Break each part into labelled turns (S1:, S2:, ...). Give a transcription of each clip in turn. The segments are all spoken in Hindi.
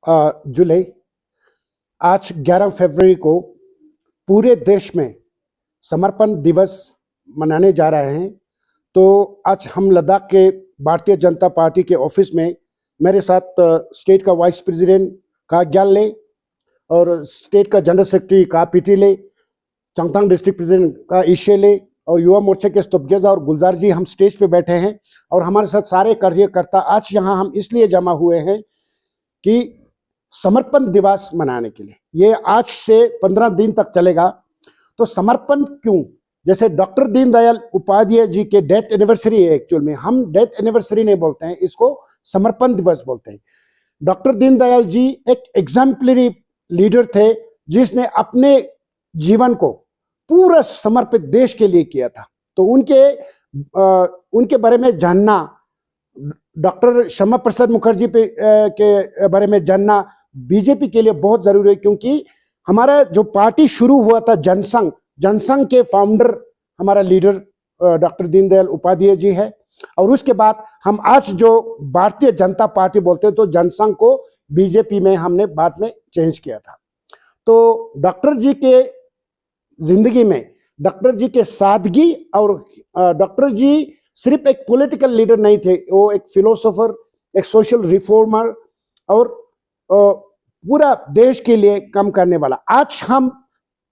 S1: जुलाई, आज 11 फरवरी को पूरे देश में समर्पण दिवस मनाने जा रहे हैं। तो आज हम लद्दाख के भारतीय जनता पार्टी के ऑफिस में मेरे साथ स्टेट का वाइस प्रेसिडेंट का ग्याले और स्टेट का जनरल सेक्रेटरी का पीटीले, चांगथांग डिस्ट्रिक्ट प्रेसिडेंट का ईशेले और युवा मोर्चे के स्तुपगेजा और गुलजार जी हम स्टेज पे बैठे हैं। और हमारे साथ सारे कार्यकर्ता आज यहाँ हम इसलिए जमा हुए हैं कि समर्पण दिवस मनाने के लिए। ये आज से 15 दिन तक चलेगा। तो समर्पण क्यों? जैसे डॉक्टर दीनदयाल उपाध्याय जी के डेथ एनिवर्सरी है, एक्चुअल में हम डेथ एनिवर्सरी नहीं बोलते हैं, इसको समर्पण दिवस बोलते हैं। डॉक्टर दीनदयाल जी एक एग्जाम्पलरी लीडर थे जिसने अपने जीवन को पूरा समर्पित देश के लिए किया था। तो उनके बारे में जानना, डॉक्टर श्यामा प्रसाद मुखर्जी के बारे में जानना बीजेपी के लिए बहुत जरूरी है, क्योंकि हमारा जो पार्टी शुरू हुआ था जनसंघ के फाउंडर हमारा लीडर डॉक्टर दीनदयाल उपाध्याय जी है। और उसके बाद हम आज जो भारतीय जनता पार्टी बोलते हैं, तो जनसंघ को बीजेपी में हमने बाद में चेंज किया था। तो डॉक्टर जी के जिंदगी में डॉक्टर जी के सादगी, और डॉक्टर जी सिर्फ एक पॉलिटिकल लीडर नहीं थे, वो एक फिलोसोफर, एक सोशल रिफॉर्मर और पूरा देश के लिए काम करने वाला। आज हम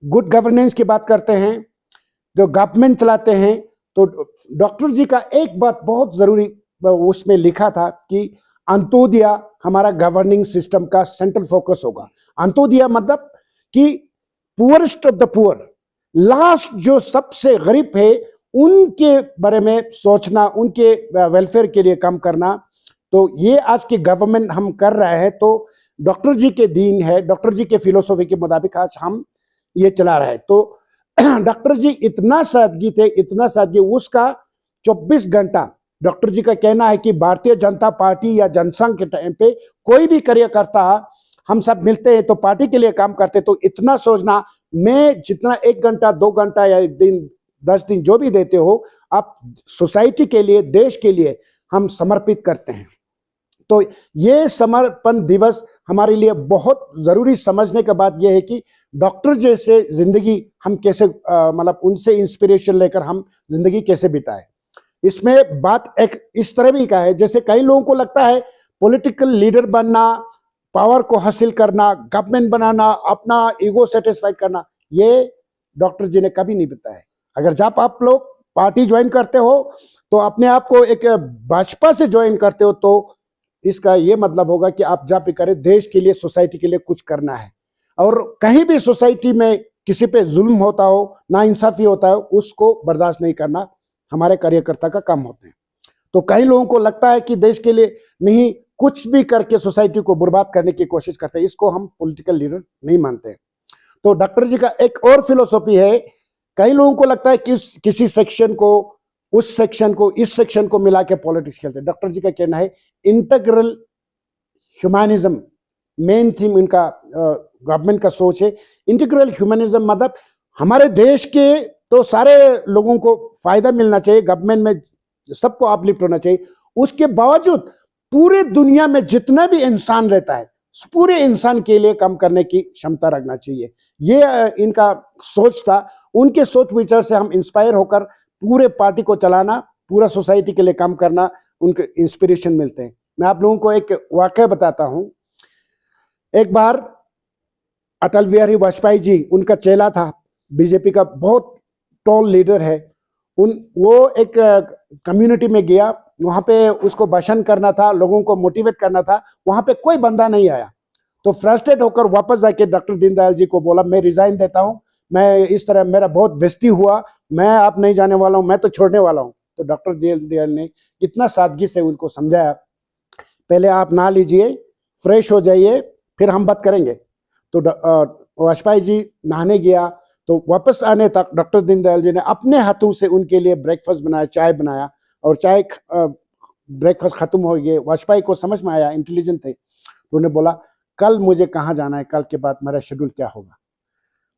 S1: गुड गवर्नेंस की बात करते हैं, जो गवर्नमेंट चलाते हैं, तो डॉक्टर जी का एक बात बहुत जरूरी उसमें लिखा था कि अंत्योदय हमारा गवर्निंग सिस्टम का सेंट्रल फोकस होगा। अंत्योदय मतलब कि poorest of the poor, last जो सबसे गरीब है उनके बारे में सोचना, उनके वेलफेयर के लिए काम करना। तो ये आज की गवर्नमेंट हम कर रहे हैं। तो डॉक्टर जी के दीन है, डॉक्टर जी के फिलोसॉफी के मुताबिक आज हम ये चला रहे हैं। तो डॉक्टर जी इतना सादगी थे, इतना सादगी, उसका 24 घंटा डॉक्टर जी का कहना है कि भारतीय जनता पार्टी या जनसंघ के टाइम पे कोई भी कार्यकर्ता हम सब मिलते हैं तो पार्टी के लिए काम करते। तो इतना सोचना, मैं जितना 1 घंटा 2 घंटा या 1 दिन 10 दिन जो भी देते हो, आप सोसाइटी के लिए, देश के लिए हम समर्पित करते हैं। तो ये समर्पण दिवस हमारे लिए बहुत जरूरी समझने के बाद यह है कि डॉक्टर जैसे जिंदगी हम कैसे मतलब उनसे इंस्पिरेशन लेकर हम जिंदगी कैसे बिताए। इसमें बात एक इस तरह भी का है, जैसे कई लोगों को लगता है पॉलिटिकल लीडर बनना, पावर को हासिल करना, गवर्नमेंट बनाना, अपना ईगो सेटिस्फाइड करना, ये डॉक्टर जी ने कभी नहीं बताया। अगर जब आप लोग पार्टी ज्वाइन करते हो तो अपने आप को एक भाजपा से ज्वाइन करते हो, तो इसका ये मतलब होगा कि आप जब भी करें देश के लिए, सोसाइटी के लिए कुछ करना है। और कहीं भी सोसाइटी में किसी पे जुल्म होता हो, नाइंसाफी होता है, उसको बर्दाश्त नहीं करना हमारे कार्यकर्ता का काम होते हैं। तो कई लोगों को लगता है कि देश के लिए नहीं, कुछ भी करके सोसाइटी को बर्बाद करने की कोशिश करते हैं, इसको हम पॉलिटिकल लीडर नहीं मानते। तो डॉक्टर जी का एक और फिलोसॉफी है, कई लोगों को लगता है कि किसी सेक्शन को, उस सेक्शन को, इस सेक्शन को मिला के पॉलिटिक्स खेलते हैं। डॉक्टर जी का कहना है इंटीग्रल ह्यूमनिज्म, मेन थीम इनका गवर्नमेंट का सोच है। इंटीग्रल ह्यूमनिज्म मतलब हमारे देश के तो सारे लोगों को फायदा मिलना चाहिए, गवर्नमेंट में सबको अपलिफ्ट होना चाहिए, उसके बावजूद पूरे दुनिया में जितना भी इंसान रहता है, पूरे इंसान के लिए काम करने की क्षमता रखना चाहिए। ये इनका सोच था। उनके सोच विचार से हम इंस्पायर होकर पूरे पार्टी को चलाना, पूरा सोसाइटी के लिए काम करना, उनके इंस्पिरेशन मिलते हैं। मैं आप लोगों को एक वाकया बताता हूं। एक बार अटल बिहारी वाजपेयी जी, उनका चेला था, बीजेपी का बहुत टॉल लीडर है, वो एक कम्युनिटी में गया, वहां पे उसको भाषण करना था, लोगों को मोटिवेट करना था, वहां पे कोई बंदा नहीं आया। तो फ्रस्ट्रेट होकर वापस जाके डॉक्टर दीनदयाल जी को बोला, मैं रिजाइन देता हूं, मैं इस तरह, मेरा बहुत बेइज्जती हुआ, मैं आप नहीं जाने वाला हूं, मैं तो छोड़ने वाला हूं। तो डॉक्टर दीनदयाल ने इतना सादगी से उनको समझाया, पहले आप ना लीजिए, फ्रेश हो जाइए, फिर हम बात करेंगे। तो वाजपेयी जी नहाने गया, तो वापस आने तक डॉक्टर दीनदयाल जी ने अपने हाथों से उनके लिए ब्रेकफास्ट बनाया, चाय बनाया, और चाय ब्रेकफास्ट खत्म हो गए। वाजपेयी को समझ में आया, इंटेलिजेंट थे, तो उन्हें बोला, कल मुझे कहाँ जाना है, कल के बाद मेरा शेड्यूल क्या होगा।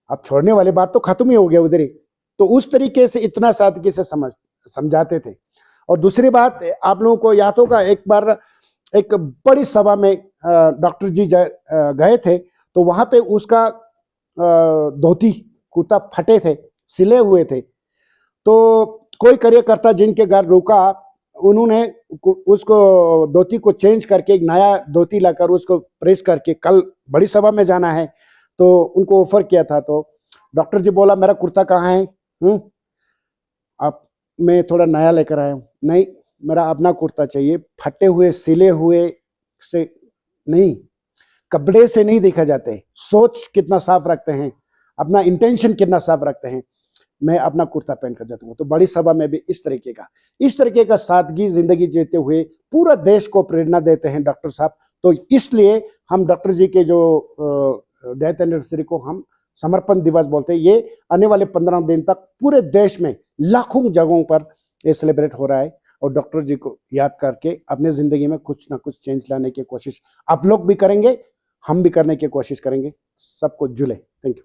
S1: अब छोड़ने वाली बात तो खत्म ही हो गया उधर ही। तो उस तरीके से इतना सादगी से समझाते थे। और दूसरी बात, आप लोगों को याद होगा, एक बार एक बड़ी सभा में डॉक्टर जी गए थे, तो वहां पे उसका धोती कुर्ता फटे थे, सिले हुए थे। तो कोई कार्यकर्ता जिनके घर रुका, उन्होंने उसको धोती को चेंज करके एक नया धोती लाकर उसको प्रेस करके कल बड़ी सभा में जाना है, तो उनको ऑफर किया था। तो डॉक्टर जी बोला मेरा कुर्ता कहाँ है, आप मैं थोड़ा नया लेकर आया हूँ। नहीं, मेरा अपना कुर्ता चाहिए, फटे हुए सिले हुए से नहीं, कपड़े से नहीं देखा जाते, सोच कितना साफ रखते हैं, अपना इंटेंशन कितना साफ रखते हैं, मैं अपना कुर्ता पहन कर जाता हूँ। तो बड़ी सभा में भी इस तरीके का सादगी जिंदगी जीते हुए पूरा देश को प्रेरणा देते हैं डॉक्टर साहब। तो इसलिए हम डॉक्टर जी के जो डेथ एनिवर्सरी को हम समर्पण दिवस बोलते हैं। ये आने वाले 15 दिन तक पूरे देश में लाखों जगहों पर ये सेलिब्रेट हो रहा है, और डॉक्टर जी को याद करके अपने जिंदगी में कुछ ना कुछ चेंज लाने की कोशिश आप लोग भी करेंगे, हम भी करने की कोशिश करेंगे। सबको जुले। Thank you.